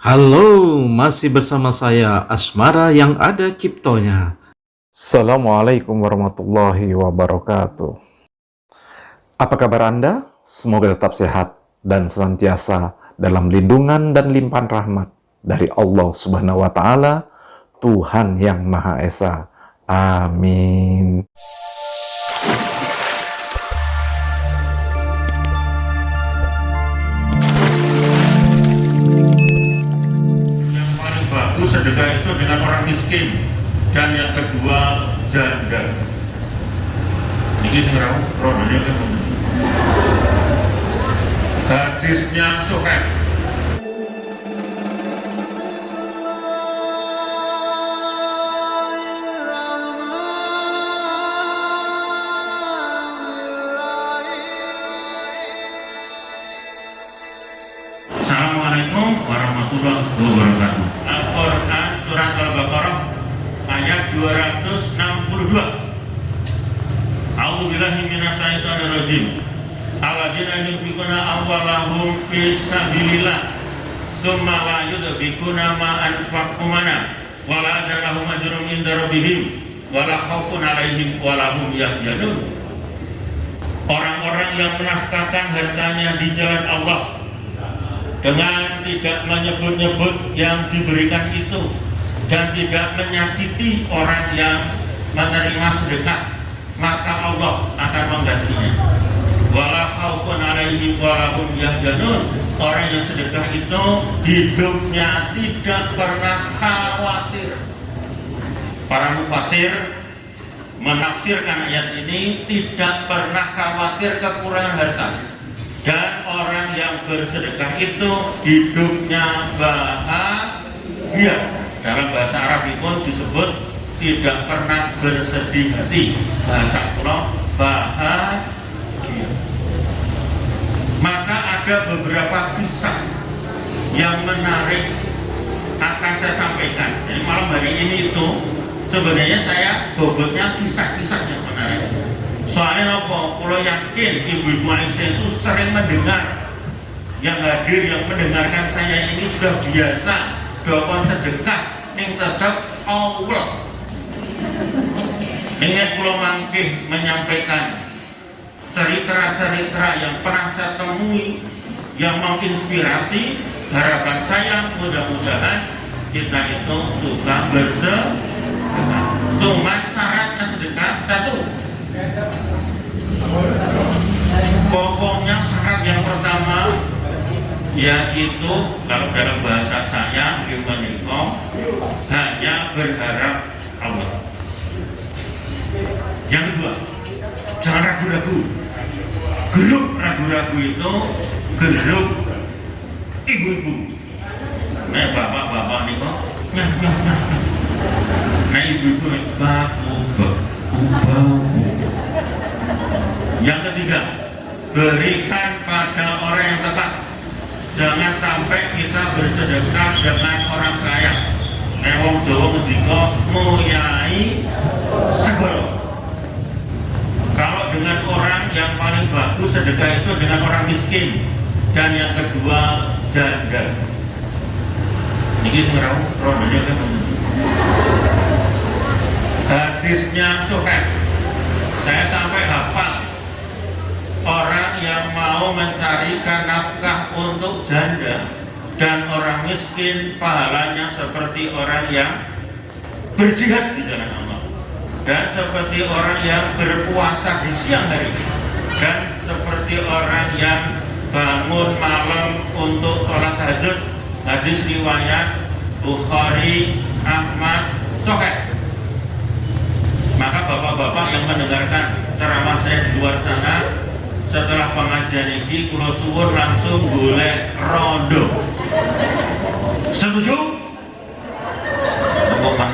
Halo, masih bersama saya Asmara yang ada ciptonya. Assalamualaikum warahmatullahi wabarakatuh. Apa kabar Anda? Semoga tetap sehat dan senantiasa dalam lindungan dan limpahan rahmat dari Allah Subhanahu wa taala, Tuhan yang Maha Esa. Amin. Yang paling bagus sedekah itu dengan orang miskin, dan yang kedua janda. Ini sekarang produknya kan hadisnya sukses. Assalamualaikum warahmatullahi wabarakatuh. Al-Quran surat Al-Baqarah ayat 262. A'udzubillahi minasyaitonir rajim. Alladzina yunfiquna amwalahum fi sabilillah tsumma la yudbikuna ma anfaqu mana wa la lahum ajrun inda rabbihim wa la khaufun 'alaihim wa la hum yahzanun. Orang-orang yang menafkahkan hartanya di jalan Allah dengan tidak menyebut-nyebut yang diberikan itu dan tidak menyakiti orang yang menerima sedekah, maka Allah akan menggantinya. Wala khaufun 'alaihim wa la hum yahzanun. Orang yang sedekah itu hidupnya tidak pernah khawatir. Para mufasir menafsirkan ayat ini tidak pernah khawatir kekurangan harta. Dan orang yang bersedekah itu hidupnya bahagia. Dalam bahasa Arab pun disebut tidak pernah bersedih hati. Bahasa Arab bahagia. Maka ada beberapa kisah yang menarik akan saya sampaikan. Jadi malam hari ini itu sebenarnya saya bobotnya kisah-kisah yang menarik. Soalnya apa? Kalau yakin ibu-ibu Aisyah itu sering mendengar, yang hadir yang mendengarkan saya ini sudah biasa dokon sedekah yang tetap Allah. Ini kalau mangkih menyampaikan cerita-cerita yang pernah saya temui yang menginspirasi. Harapan saya mudah-mudahan kita itu suka bersedekah. Cuma syaratnya sedekah satu. Pokoknya syarat yang pertama yaitu kalau dalam bahasa saya hanya berharap Allah. Yang kedua, jangan ragu-ragu. Grup ragu-ragu itu grup ibu-ibu. Nah bapak-bapak nih kok nah ibu-ibu bapak. Yang ketiga, berikan pada orang yang tepat. Jangan sampai kita bersedekah dengan orang kaya. Wong Jawa ngendika moyai segoro. Kalau dengan orang yang paling bagus sedekah itu dengan orang miskin. Dan yang kedua janda. Ini sekarang produknya kan hadisnya sukses. Saya sampai hafal. Orang yang mau mencarikan nafkah untuk janda dan orang miskin pahalanya seperti orang yang berjihad di jalan Allah, dan seperti orang yang berpuasa di siang hari, dan seperti orang yang bangun malam untuk sholat tahajud. Hadis riwayat Bukhari, Ahmad, Sahih. Maka bapak-bapak yang mendengarkan ceramah saya di luar sana, setelah pengajian ini kula suwun langsung golek rondo. Setuju? Apa Pak?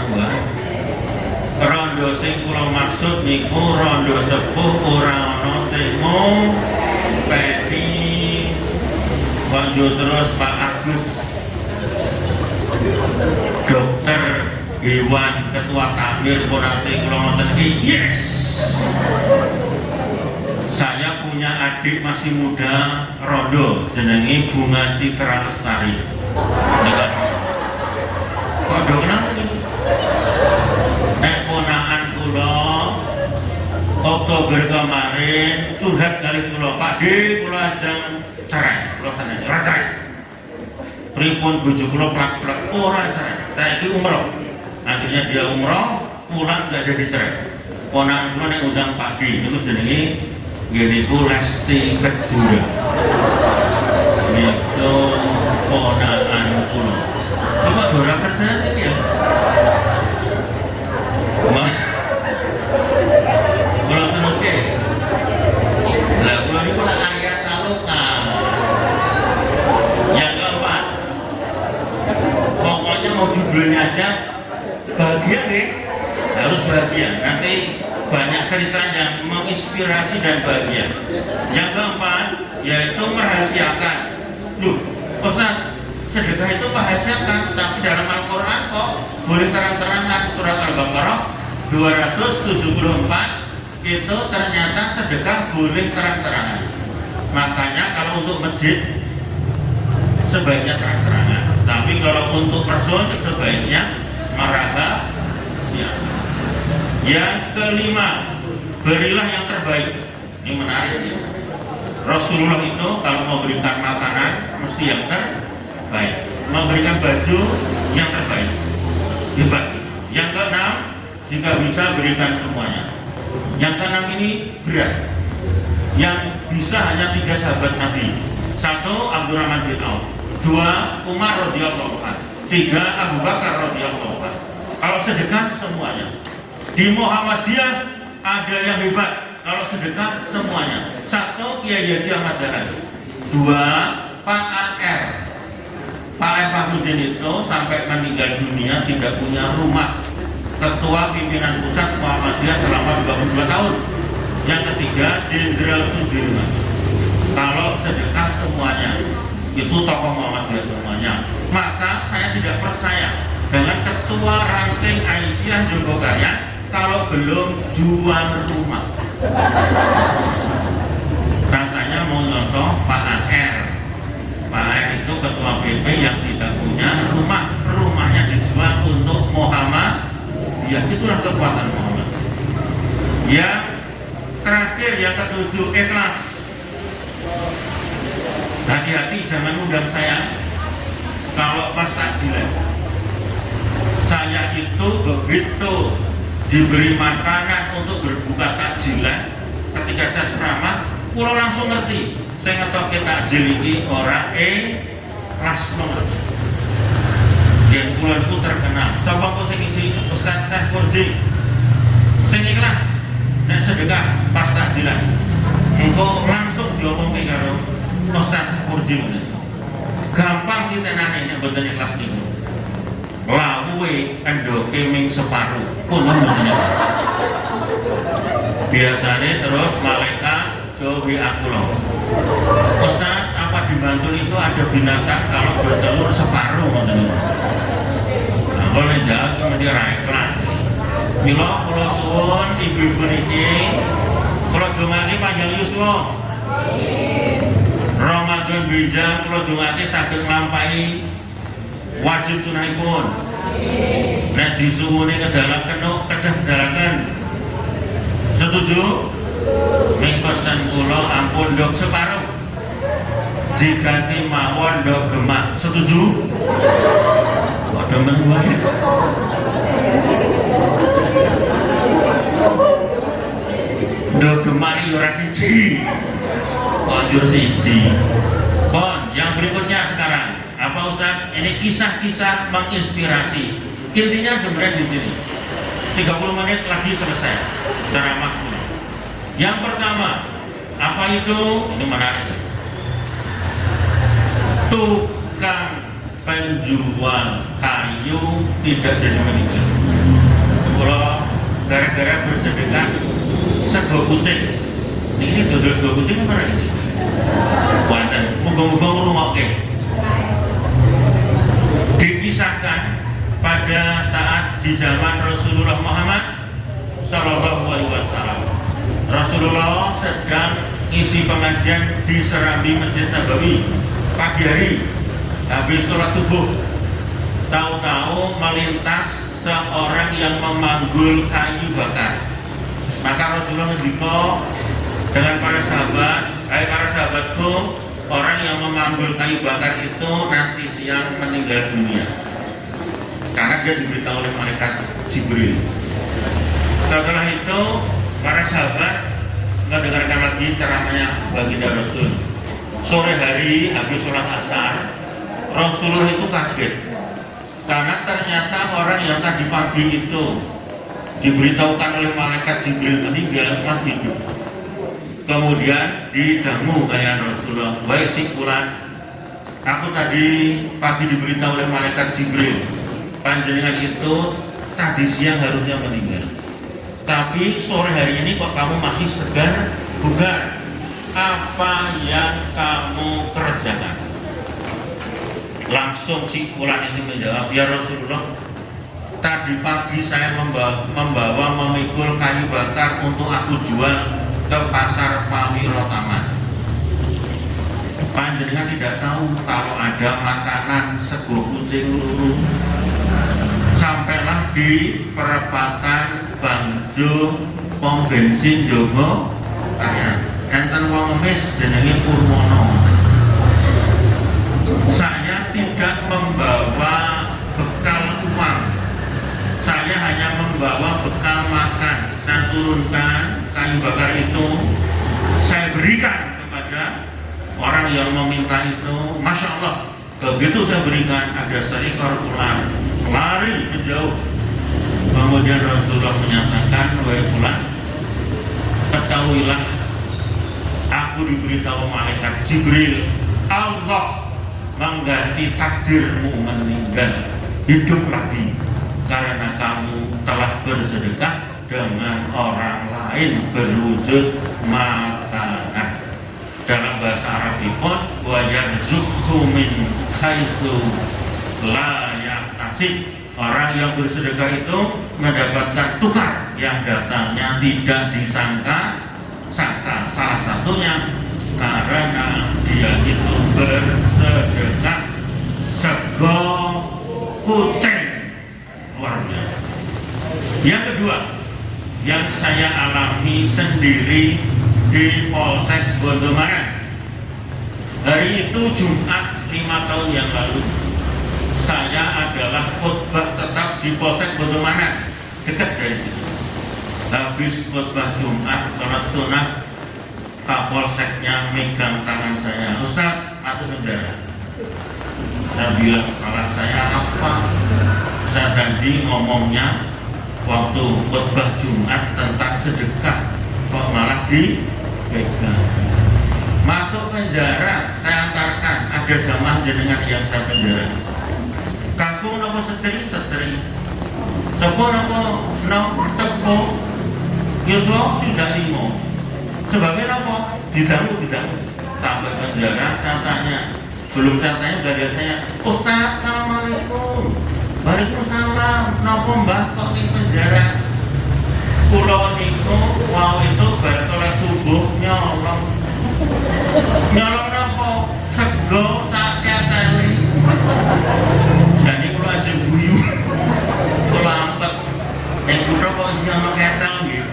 Rondo sing kula maksud niku rondo sepuh, ora ana sing peti. Lanjut terus Pak Agus, dokter hewan, ketua takmir pun nanti kula ngoten iki. Yes. Saya punya adik masih muda rondo jenenge Bunga Citra Lestari. Ade kula ajeng cerai, kula sanane ora cerai. Pripun bojo kula plak-plak ora cerai. Saiki umroh. Akhirnya dia umroh, pulang enggak jadi cerai. Ponakan kula nek undang pagi niku jenenge nggih niku Lesti Kejora. Niku ponakan kula. Kok ora percaya iki ya? Kula teruske. Lah kula niku lak Arya Saloka. Yang keempat, pokoknya mau judulnya aja bahagia nih, harus bahagia. Nanti banyak cerita yang menginspirasi dan bahagia. Yang keempat, yaitu merahasiakan. Loh, Ustaz, sedekah itu merahasiakan, tapi dalam Al-Quran kok boleh terang-terangan. Surat Al-Baqarah 274 itu ternyata sedekah boleh terang-terangan. Makanya kalau untuk masjid sebaiknya terang-terangan, tapi kalau untuk person sebaiknya merahasiakan. Yang kelima, berilah yang terbaik. Ini menarik ya. Rasulullah itu kalau memberikan makanan mesti yang terbaik, memberikan baju yang terbaik, hebat. Yang keenam, jika bisa berikan semuanya. Yang keenam ini berat. Yang bisa hanya 3 sahabat Nabi. 1 Abdurrahman bin Auf, 2 Umar radhiyallahu anhu, 3 Abu Bakar radhiyallahu anhu. Kalau sedekah semuanya. Di Muhammadiyah ada yang hebat. Kalau sedekah semuanya. 1 Kiai Haji Ahmad Dahlan, 2 Pak AR. Pak AR Fahruddin itu sampai meninggal dunia tidak punya rumah. Ketua pimpinan pusat Muhammadiyah selama 22 tahun. Yang ketiga Jenderal Sudirman. Kalau sedekah semuanya, itu tokoh Muhammadiyah semuanya. Maka saya tidak percaya dengan ketua ranting Aisyah Jogokarian kalau belum jual rumah. Katanya mau nyontoh Pak AR. Pak AR itu ketua BP yang tidak punya rumah. Rumahnya dijual untuk Muhammadiyah. Itulah kekuatan Muhammad. Yang terakhir, yang ketujuh, ikhlas. Hati-hati jangan undang saya kalau pas takjilan. Saya itu begitu diberi makanan untuk berbuka takjilan, ketika saya ceramah, kula langsung ngerti. Saya ngetoke takjil ini orang ikhlas banget. Dan kula itu terkenal. Sapa kok sing isi Ustaz Syahkurdi? Sing ikhlas dan sedekah pas takjilan. Engko langsung diomongke karo Ustaz Syahkurdi. Gampang ditenane nek mboten ikhlas niku. Lawuhe endoke ming separuh pun mboten ikhlas. Biasanya terus malaikat jowi aku loh, Ustaz, apa di Bantul itu ada binatang kalau bertelur separuh ngoten. Nah, boleh jawab kemudian ikhlas. Mila kula suwun ibu-ibu niki kula dongake panjang yuswa. Ramadan benjang kula dongake saged nglampahi wajib sunahipun. Nek disuwune kedalaken kedah kedalaken. Setuju? Ning pesan kula ampun ndok separuh diganti mawon ndok gemak. Setuju? Padha menunggu. Ndok gemak iki ora siji. Konjur siji. Pon, yang berikutnya sekarang. Apa Ustaz? Ini kisah-kisah menginspirasi. Intinya sebenarnya di sini. 30 menit lagi selesai ceramah. Yang pertama, apa itu? Ini menarik. Tukang penjual kayu tidak jadi meninggal. Kalau gara-gara bersedekah sego kucing. Ini dodol sego kucing apa ini? Wonten, muga-muga ngrungokke. Dikisahkan pada saat di zaman Rasulullah Muhammad Sallallahu Alaihi Wasallam. Rasulullah sedang isi pengajian di serambi Masjid Nabawi pagi hari habis sholat subuh. Tahu-tahu melintas seorang yang memanggul kayu bakar. Maka Rasulullah ngendika dengan para sahabat, hai para sahabatku, orang yang memanggul kayu bakar itu nanti siang meninggal dunia karena dia diberitahu oleh malaikat Jibril. Setelah itu para sahabat mendengarkan lagi ceramahnya baginda Rasul. Sore hari habis sholat asar, Rasulullah itu kaget karena ternyata orang yang tadi pagi itu diberitahukan oleh malaikat Jibril meninggal masih hidup. Kemudian dijamu kayak Rasulullah, wahai si fulan, aku tadi pagi diberitahu oleh malaikat Jibril, panjenengan itu tadi siang harusnya meninggal, tapi sore hari ini kok kamu masih segar bugar. Apa yang kamu kerjakan? Langsung si fulan ini menjawab, ya Rasulullah, tadi pagi saya memikul kayu bakar untuk aku jual ke pasar Pamiro-Taman. Panjenengan tidak tahu kalau ada makanan sego kucing luru. Sampailah di perempatan Bangjo pom bensin Jogo Karya enten wong ngemis jenenge Purwono. Saya tidak membawa bekal uang, saya hanya membawa bekal makan. Saya turunkan kayu bakar itu, saya berikan kepada orang yang meminta itu. Masya Allah, begitu saya berikan, ada seekor ular lari menjauh. Kemudian Rasulullah menyatakan, wahai ular, ketahuilah, aku diberitahu malaikat Jibril, Allah mengganti takdirmu meninggal hidup lagi karena kamu telah bersedekah dengan orang lain berwujud makanan. Dalam bahasa Arab pun wa yarzuqhu min haitsu la yahtasib. Orang yang bersedekah itu mendapatkan tukar yang datangnya tidak disangka-sangka. Salah satunya karena dia itu bersedekah sego kucing. Luar biasa. Yang kedua, yang saya alami sendiri di Polsek Bondomanan. Hari itu Jumat 5 tahun yang lalu, saya adalah khutbah tetap di Polsek Bondomanan, dekat dari situ. Habis khutbah Jumat, sholat sunnah, Kapolseknya megang tangan saya, Ustaz, masuk penjara. Saya bilang, salah saya apa? Saya tadi ngomongnya waktu khutbah Jumat tentang sedekah, kok malah dipegang. Masuk penjara, saya antarkan, ada jamaah jenengan yang saya penjara. Kakung nopo setri, sepo nopo sepo, Yusuf sudah 5. Sebabnya apa? Didamu. Sampai penjara, saya tanya. Belum saya tanya, udah dia saya, Ustaz, Assalamualaikum. Waalaikumsalam. Napa mbah kok di penjara? Kula niku wau esuk bar salat subuh nyolong. Nyolong napa? Sego sak ketele. Jadi kula ajeng guyu. Kula ampet. Nek kula kok isi ana ketel nggih.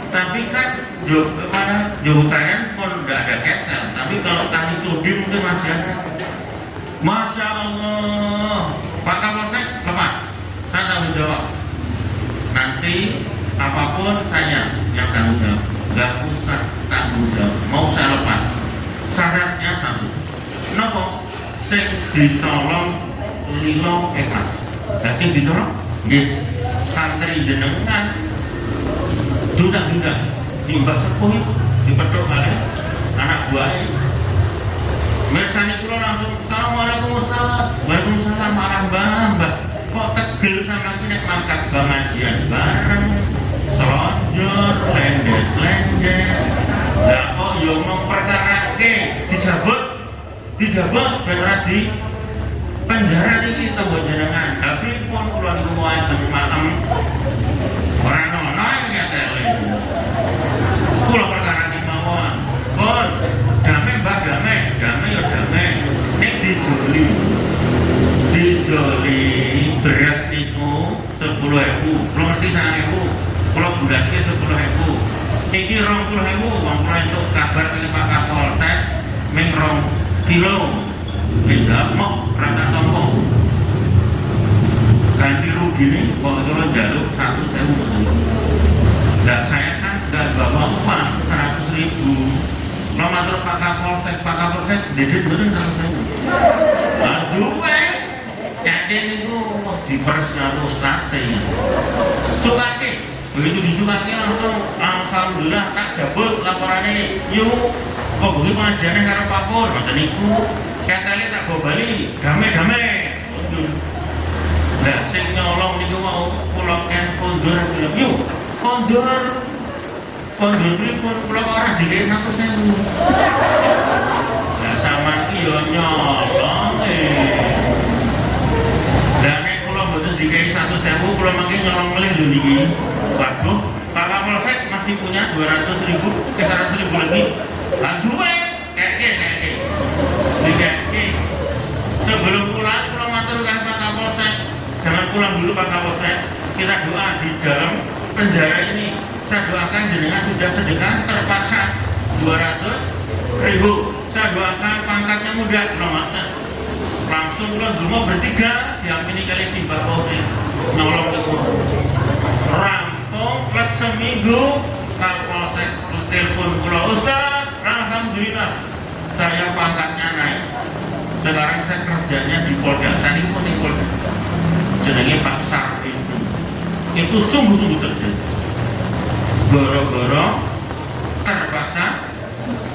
Tapi kan Jogjakarta pun tidak ada ketel, tapi kalau tali sudi mungkin masih ada. Masya Allah, Pak Kapolsek lepas, saya tanggung jawab. Nanti apapun saya yang tanggung jawab, nggak usah tanggung jawab. Mau saya lepas, syaratnya satu. Nopo, sing dicolong lilo ikhlas. Nah, sing dicolong, santri jenengan. Dudak simbah sepuh itu dipedok kali anak buahnya. Mirsani kula langsung, Assalamualaikum Ustaz. Waalaikumsalam, marah mbak. Kok tegel sama kita nek mangkat pengajian bareng, selonjor, lendet. Lah kok yo memperkarake dijabut benar di penjara niki tembok jenengan. Tapi pun kula niku ajeng maem ora ono ya tele. Kula perkara iki mawon. Pun damai mbak damai ya damai. Nek dijoli beras niku 10.000. Kula ngerti 1.000. Kula bulanke 10.000. Iki 20.000 wong kula entuk kabar kali Pak Kapolsek ming 2 kilo. Beda mok rata tompo. Ganti rugi nih kok kalau jaluk 1.000. Nah saya kan nggak bawa uang 100.000. Kalau matur Pak Kapolsek didit bener 100.000. Aduh Kadin itu diperes karo sate. Sukake, begitu disukake langsung alhamdulillah tak jabut laporannya. Yuk, kok begitu pengajarannya karo Pak Pur, ngoten niku. Katanya tak go bali, damai-damai. Nah, sing nyolong niku mau kula ken kondur film. Yuk, kondur pripun kula ora digawe 100.000. Nah, sampean ki yo nyolong dikai 1.000 kula makin nyolong melih lho niki. Waduh, Pak Kapolsek masih punya 200.000 ke 100.000 lebih. Aduh keke. Sebelum pulang kula maturkan Pak Kapolsek, jangan pulang dulu Pak Kapolsek. Kita doa di dalam penjara ini. Saya doakan jenengan sudah sedekah terpaksa 200.000. Saya doakan pangkatnya muda, langsung pulang rumah bertiga diampini kali Simbah Pauti nyolong itu rampung let seminggu Kapolsek telepon pulau Ustaz, alhamdulillah saya pangkatnya naik, sekarang saya kerjanya di Polda, saya pun di Polda jenenge Pak Sardi. Itu sungguh-sungguh terjadi goro-goro terpaksa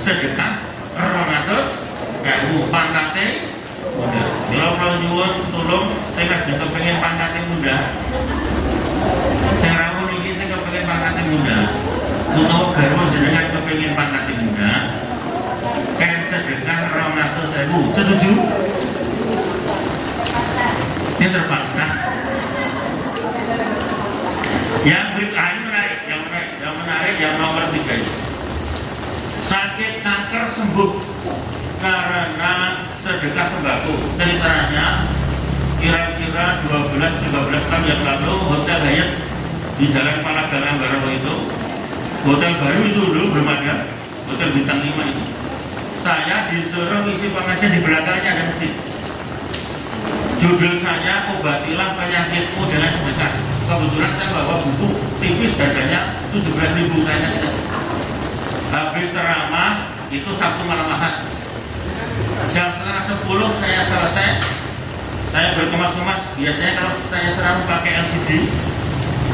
sedekah 200.000 pangkatnya. Kalau nyuwun tolong saya ngajeng kepengen pangkatnya muda. Saya rawuh iki saya kepengen pangkatnya muda. Utawa garwa jenengan kepengen pangkatnya muda. Kan sedekah 200.000. Setuju? Ini terpaksa. Yang menarik yang nomor 3. Sakit kanker sembuh karena sedekah sembako. Ceritanya kira-kira 12-13 tahun yang lalu Hotel Hyatt di Jalan Palagalang Baru itu, hotel baru itu dulu belum ada, hotel bintang 5 itu. Saya disuruh isi pengajian di belakangnya ada masjid. Judul saya obatilah penyakitmu dengan sedekah. Kebetulan saya bawa buku tipis harganya 17.000 saya tidak. Habis ceramah itu Sabtu malam Ahad. Jam setengah 10 saya selesai. Saya berkemas-kemas. Biasanya kalau saya ceramah pakai LCD,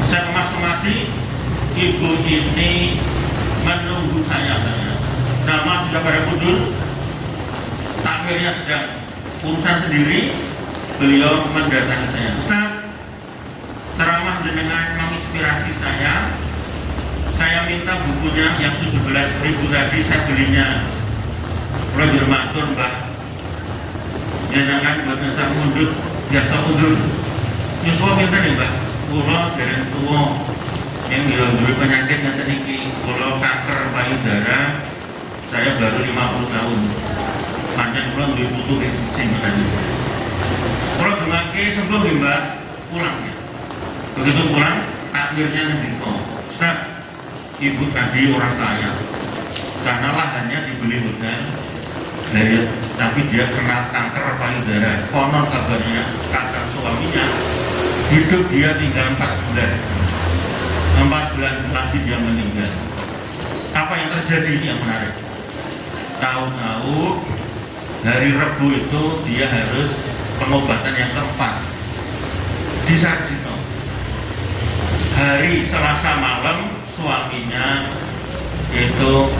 saya kemas-kemasi. Ibu ini menunggu saya. Nama sudah pada mundur. Takmirnya sedang urusan sendiri. Beliau mendatangi saya. Ustaz, ceramah dengan menginspirasi saya. Saya minta bukunya yang 17.000 tadi saya belinya. Kalau matur Mbak, jangan buat nasa mundur, jasa mundur. Nyusul minta nih Mbak, pulau dari tua yang dulu penyakit nanti niki, pulau kanker payudara, saya baru 50 tahun. Panjang pulau dulu butuh sing tadi. Kalau demake sembuh nih Mbak, pulang ya. Begitu pulang, takdirnya nanti Ustaz, ibu tadi orang kaya, karena lahannya dibeli hotel. Tapi dia kena kanker payudara. Konon kabarnya kata suaminya hidup dia tinggal 4 bulan. 4 bulan lagi dia meninggal. Apa yang terjadi ini yang menarik. Tahu-tahu hari Rabu itu dia harus pengobatan yang keempat di Sarjito. Hari Selasa malam suaminya itu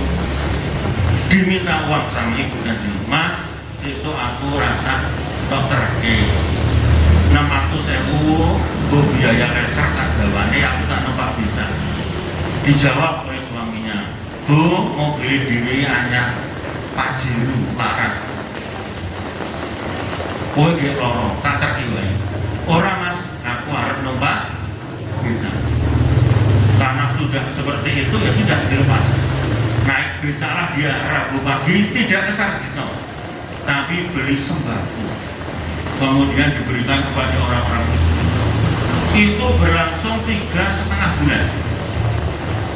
diminta uang sama ibu tadi. Mas, besok aku rasa dokter ke 600.000 bu biaya reser tak gawane aku tak nampak bisa. Dijawab oleh suaminya, Bu, mau beli diri hanya Pajero larat. Kowe ge loro, tak cerki wae. Ora Mas, aku arep numpak bisa. Karena sudah seperti itu ya sudah dilepas. Naik besalah dia Rabu pagi tidak ke Sarjito, tapi beli sembako, kemudian diberikan kepada orang-orang miskin. Itu berlangsung 3,5 bulan.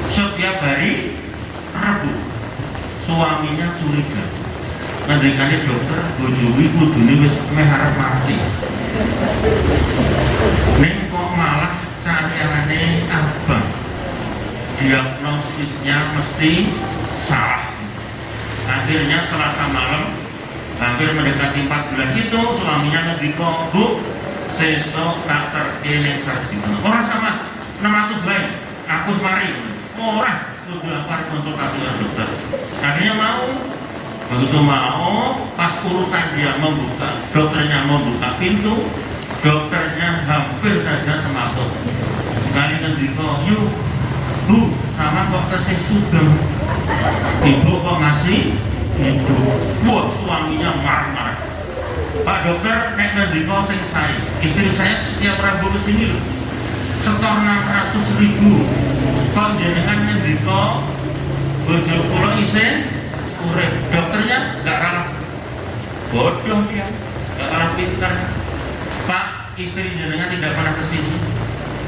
Setiap hari Rabu. Suaminya curiga. Ngendikane dokter, bojowi kudune wis meh arep mati. Ning kok malah cariyane abang. Diagnosisnya mesti salah. Akhirnya Selasa malam, hampir mendekati 4 bulan itu, suaminya ngendika, Bu, sesuk tak terke ning sarjana. Ora sama 600 bae. Aku mari. Ora kudu lapar konsultasi dengan dokter. Akhirnya mau. Begitu mau, pas urutan dia membuka, dokternya membuka pintu, dokternya hampir saja semaput. Kali ngendika, yuk Bu, sama kok tesih sugeng. Ibu kok masih hidup. Wah, suaminya marah-marah. Pak dokter, nek ngendika sing sae. Istri saya setiap Rabu kesini loh. Setor 600.000. Kok jenengan ngendika bojo kula isih urip. Dokternya enggak kalah bodoh dia, enggak kalah pintar. Pak, istri jenengan tidak pernah kesini.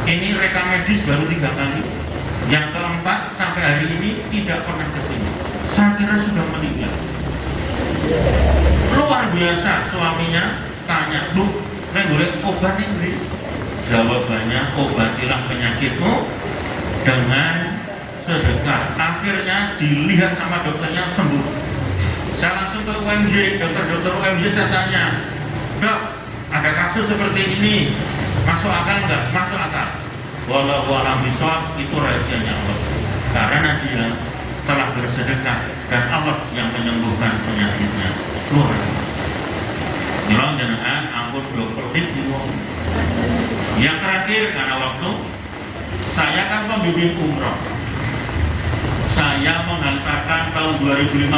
Ini rekam medis baru 3 kali. Yang keempat sampai hari ini tidak pernah kesini. Saya kira sudah meninggal. Luar biasa. Suaminya tanya, Bu, nek golek obat ning? Jawabannya, obatilah penyakitmu dengan sedekah. Akhirnya dilihat sama dokternya sembuh. Saya langsung ke UMJ, dokter-dokter UMJ saya tanya, Dok, ada kasus seperti ini, masuk akal enggak? Masuk akal. Wallahu a'lam bishawab, itu rahasianya Allah. Karena dia telah bersedekah dan Allah yang menyembuhkan penyakitnya. Luar biasa. Nyolong jenengan ampun berkelit di wong. Yang terakhir, karena waktu, saya kan pembimbing umroh. Saya menghantarkan tahun 2015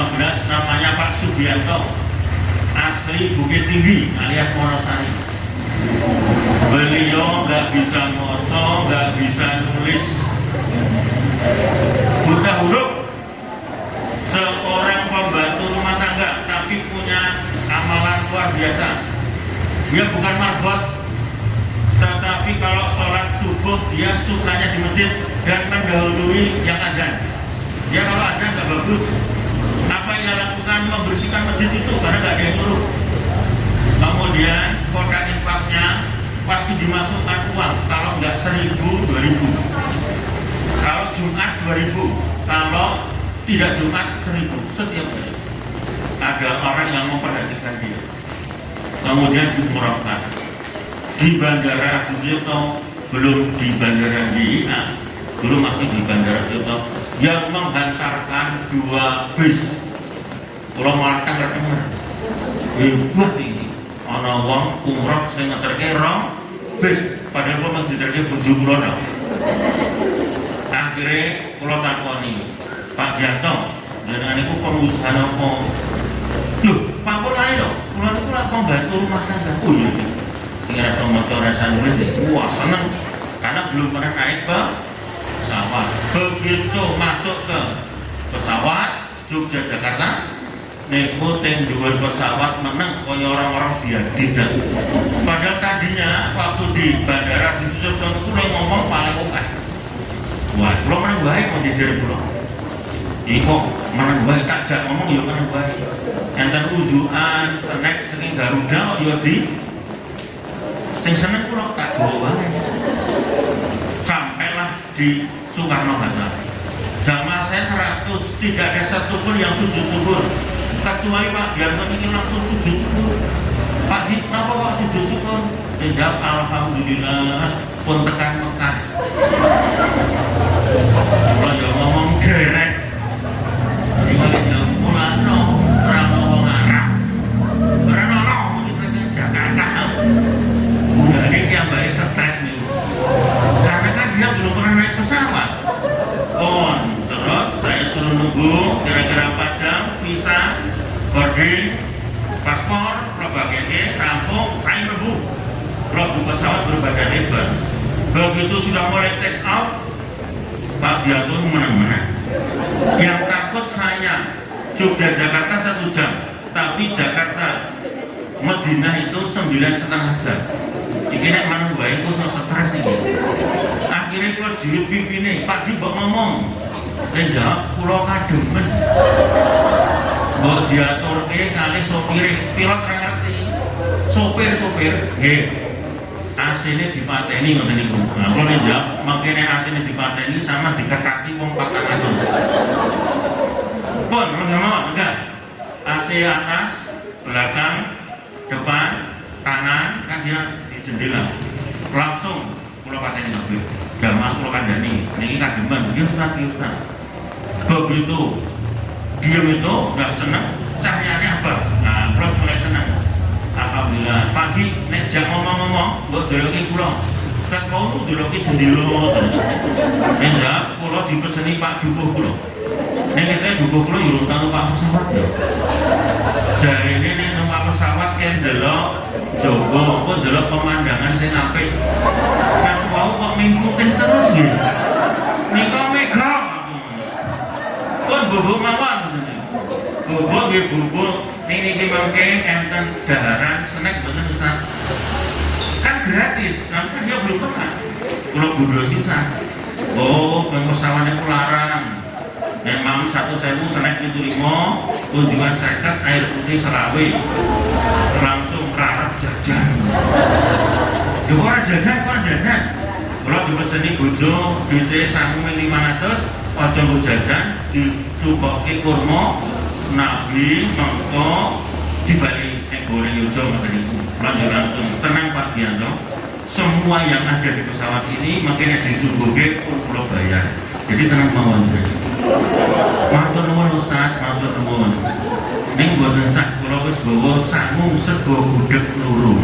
namanya Pak Subianto, asli Bukit Tinggi alias Wonosari. Beliau nggak bisa ngoco, nggak bisa nulis, buta huruf. Seorang pembantu rumah tangga, tapi punya amalan luar biasa. Dia bukan marbot, tetapi kalau sholat subuh dia sukanya di masjid dan mendahului yang azan. Dia kalau azan nggak bagus, apa yang dia lakukan? Membersihkan masjid itu karena nggak ada yang nyuruh. Kemudian kotak infaknya pasti dimasukkan uang, kalau nggak 1.000, 2.000. Kalau Jumat 2.000, kalau tidak Jumat 1.000 setiap hari. Ada orang yang memperhatikan dia. Kemudian diumrohkan di Bandara Sucipto, belum di Bandara JIA, belum masih di Bandara Sucipto, yang menghantarkan 2 bis. Kalau melakukan rekening hebat ini. Ana wong umroh sing ngeterke 2 bis, padahal kula ngeterke bojo kula. Akhire kula takoni, Pak Gianto, jenengan niku pengusaha napa? Loh, Pak kok lae lho, kula niku lak pembantu rumah tangga. Oh iya. Sing rasa maca rasa nulis, wah seneng. Karena belum pernah naik ke pesawat. Begitu masuk ke pesawat Jogja Jakarta, niku teng dhuwur pesawat meneng kaya orang-orang diadidak. Padahal tadinya waktu di bandara ditutup kula ngomong paling oke. Wah, kula meneng bae mau disir kula. Iku meneng bae tak jak ngomong ya meneng bae. Enten ujukan snack saking Garuda kok ya di sing seneng kula tak gawa wae. Sampailah di Soekarno-Hatta. Jamaah saya 100, tidak ada satupun yang sujud syukur. Kecuali Pak Gianto ini langsung sujud syukur. Pak Di, kenapa kok sujud syukur? Dia jawab, Alhamdulillah pun tekan Mekah. Kalau dia ngomong gerek, jadi dia mulano, rano wong Arab, rano kita ke Jakarta. Udah ini yang baik stres nih, karena kan dia belum pernah naik pesawat. Oh, terus saya suruh nunggu kira-kira 4 jam, visa, boarding, paspor, bagiannya rampung, kain rebu. Rebu pesawat berbadan lebar. Begitu sudah mulai take out, Pak Gianto menang-menang. Yang takut saya, Jogja Jakarta 1 jam, tapi Jakarta Madinah itu 9,5 jam. Iki nek manung wae ku stres iki. Akhirnya kalau jilid pipi nih, Pak Di mbok ngomong, Saya jawab, kula kademen. Mbok diaturke kali sopir, pilot ra ngerti. Sopir, nggih. AC-ne dipateni ngoten niku. Nah, kula njawab, mangkene AC-ne dipateni sama diketaki wong 400. Pun, enggak. AC atas, belakang, depan, kanan, kan dia di jendela. Langsung kula pateni kabeh. Jamaah kula kandhani, niki kademen, ya Ustaz, ya Ustaz. Begitu diem itu nggak senang, cahyanya apa? Nah, terus mulai senang. Alhamdulillah, pagi nek jak ngomong-ngomong, mbok deloki kula. Sak kono deloki jendela. Enggak, kula dipeseni Pak Dukuh kula. Nek kete Dukuh kula yo urung numpak pesawat ya. Jarine nek numpak pesawat kan delok Jawa, apa delok pemandangan sing apik. Kan wau kok ngikutin terus ya. Nika mega. Pun bubuk mawon. Bubuk nggih bubuk niki mangke enten daharan snack boten Ustaz. Kan gratis, kan dia belum pernah. Kalau bodoh sisa. Oh, pesawatnya ku larang. Memang 1.000 snack itu 5, kunjungan 50, air putih selawe. Langsung rarap jajan. Ya orang jajan. Kalau dipeseni bojo, duitnya sangu 500, aja nggo jajan, ditukoki kurma, nabi, mengko dibalik goreng yojo ngoten niku. Langsung tenang Pak Bianto. Semua yang ada di pesawat ini makanya disuguhke pun kula bayar. Jadi tenang mawon. Matur nuwun Ustaz, matur nuwun. Ning mboten sak kula wis gawa sangu sego gudeg loro.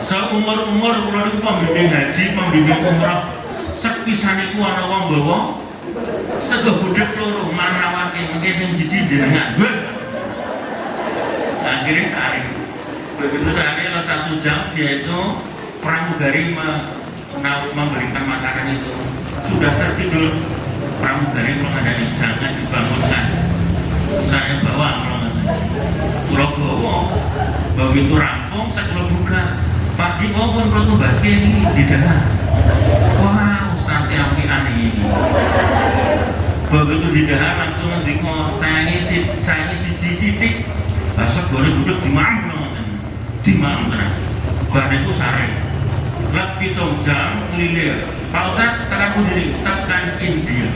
Seumur-umur kula niku pembimbing haji, pembimbing umrah. Sepisane ku ana wong gawa sego gudeg loro manawake mengke sing jiji jenengan. Akhirnya sehari. Begitu sehari atau 1 jam dia itu pramugari memberikan makanan itu sudah tertidur. Pramugari mengandani jangan dibangunkan. Saya bawa pulau bawa. Begitu rampung saya pulau buka. Pagi maupun pulau tumbas ini di dalam. Wah Ustaz yang aneh ini. Begitu di dalam langsung ndiko saya ngisi sidik. Basok goreng duduk di mana? Badanku sare. Lek 7 jam ngelilir. Pak Ustaz tekan diri, tekan India.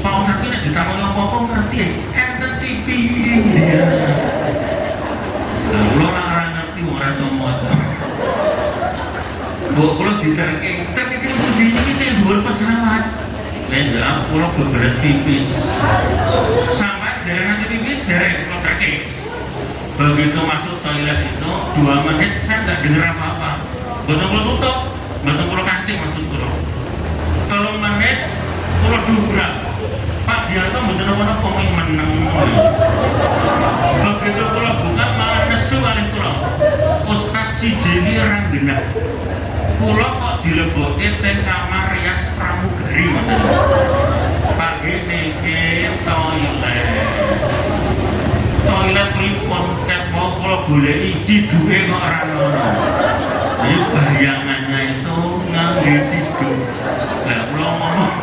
Pak Ustaz ini ditakoni apa-apa ngerti. Enten TV India. Lah kula ora ngerti ora iso maca. Mbok kula diterke, terke pundi iki teng dhuwur pesawat. Lah kula beberes pipis. Sampai dereng pipis dereng kula terke. Begitu masuk toilet itu 2 menit saya nggak dengar apa-apa. Betul-betul tutup, betul-betul kancing masuk kula. 3 menit kula dubrak. Pak Bianto bener-bener pemain menang. Begitu kula buka malah nesu kali kula. Ustaz siji ini orang genah. Kula kok dilebokke teng kamar rias pramugari ngoten. Pagi niki toilet pripun ket mau kula goleki tiduke kok ora ono. Jadi bayangannya itu ngangge tidur. Lah kula ngomong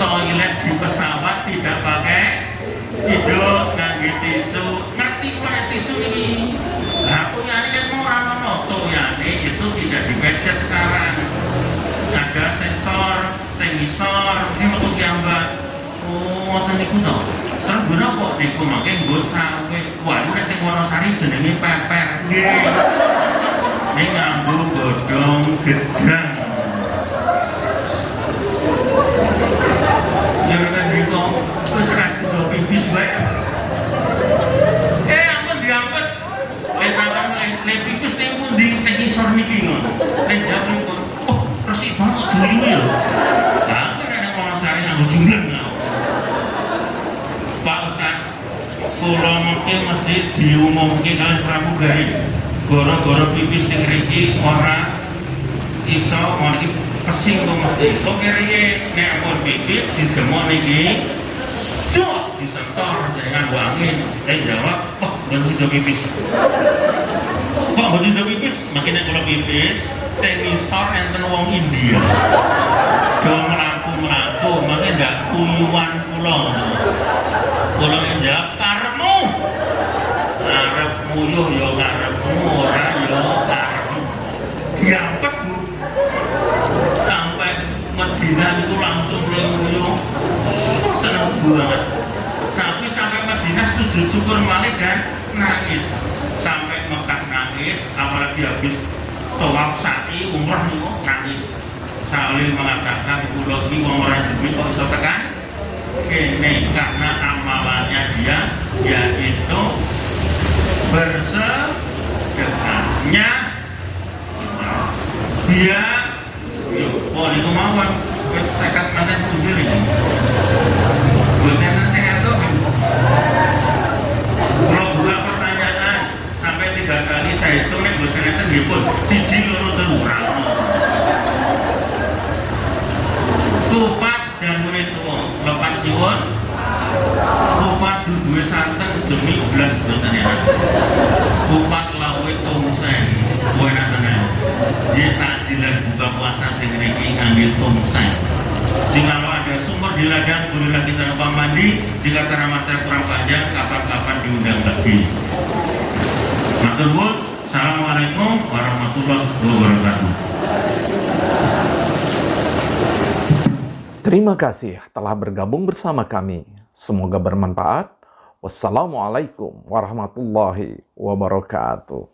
toilet di pesawat tidak pakai tidur ngangge tisu. Ngerti kok tisu ini? Lah aku nyari kan ora ono. Toyane itu tidak dipencet sekarang. Ada sensor, tengisor, ini metu kiambat. Oh, ngoten niku to. Terus guna kok niku mangke nggo sampe waduh nek teng Wonosari jenenge peper. Nggih. Ning nganggo godhong gedang. Ya kan niku wis ra sido pipis wae. Ampun diampet. Lek pipis ning pundi teng isor niki ngono. Nek jam niku oh resik banget dulu ya. Lah nek Wonosari nganggo julen. Pak Ustaz, kula mungkin mesti diumumke kalian pramugari. Goro-goro pipis ning mriki ora iso niki pesing kok mesti. Oke riye nek ampun pipis dijemuk niki cuk disentor dengan angin. Jawab, "Oh, mboten sida pipis." Kok mboten sida pipis? Makin nek kula pipis teng isor enten wong India. Do mlaku melaku, makanya ndak kuyuan kula. Kula njawab karepmu. Arep nguyuh ya karepmu, ora ya karepmu. Diampet Bu. Sampai Madinah itu langsung nguyuh. Seneng banget. Tapi sampai Madinah sujud syukur malih dan nangis. Sampai Mekah nangis, apalagi habis tawaf sa'i umrah niku nangis. Saling mengatakan kula iki wong ora duwe kok iso tekan kene karena amalannya dia yaitu bersedekahnya dia niku mawon wis tekad manten kunjul iki. Boten sing entuk. Kalau buka pertanyaan sampai 3 kali saya hitung nek boten enten nggih pun 1 loro 3 ora. Kupat jamur itu lepas nyuwun kupat duwe santen demi belas boten enak. Kupat lawe tongseng enak tenan. Dia takjilan buka puasa dengan ini ngambil tongseng. Jika ada sumber di ladang, bolehlah kita numpang mandi. Jika karena masa kurang panjang, kapan-kapan diundang lagi. Matur nuwun. Assalamualaikum warahmatullahi wabarakatuh. Terima kasih telah bergabung bersama kami. Semoga bermanfaat. Wassalamualaikum warahmatullahi wabarakatuh.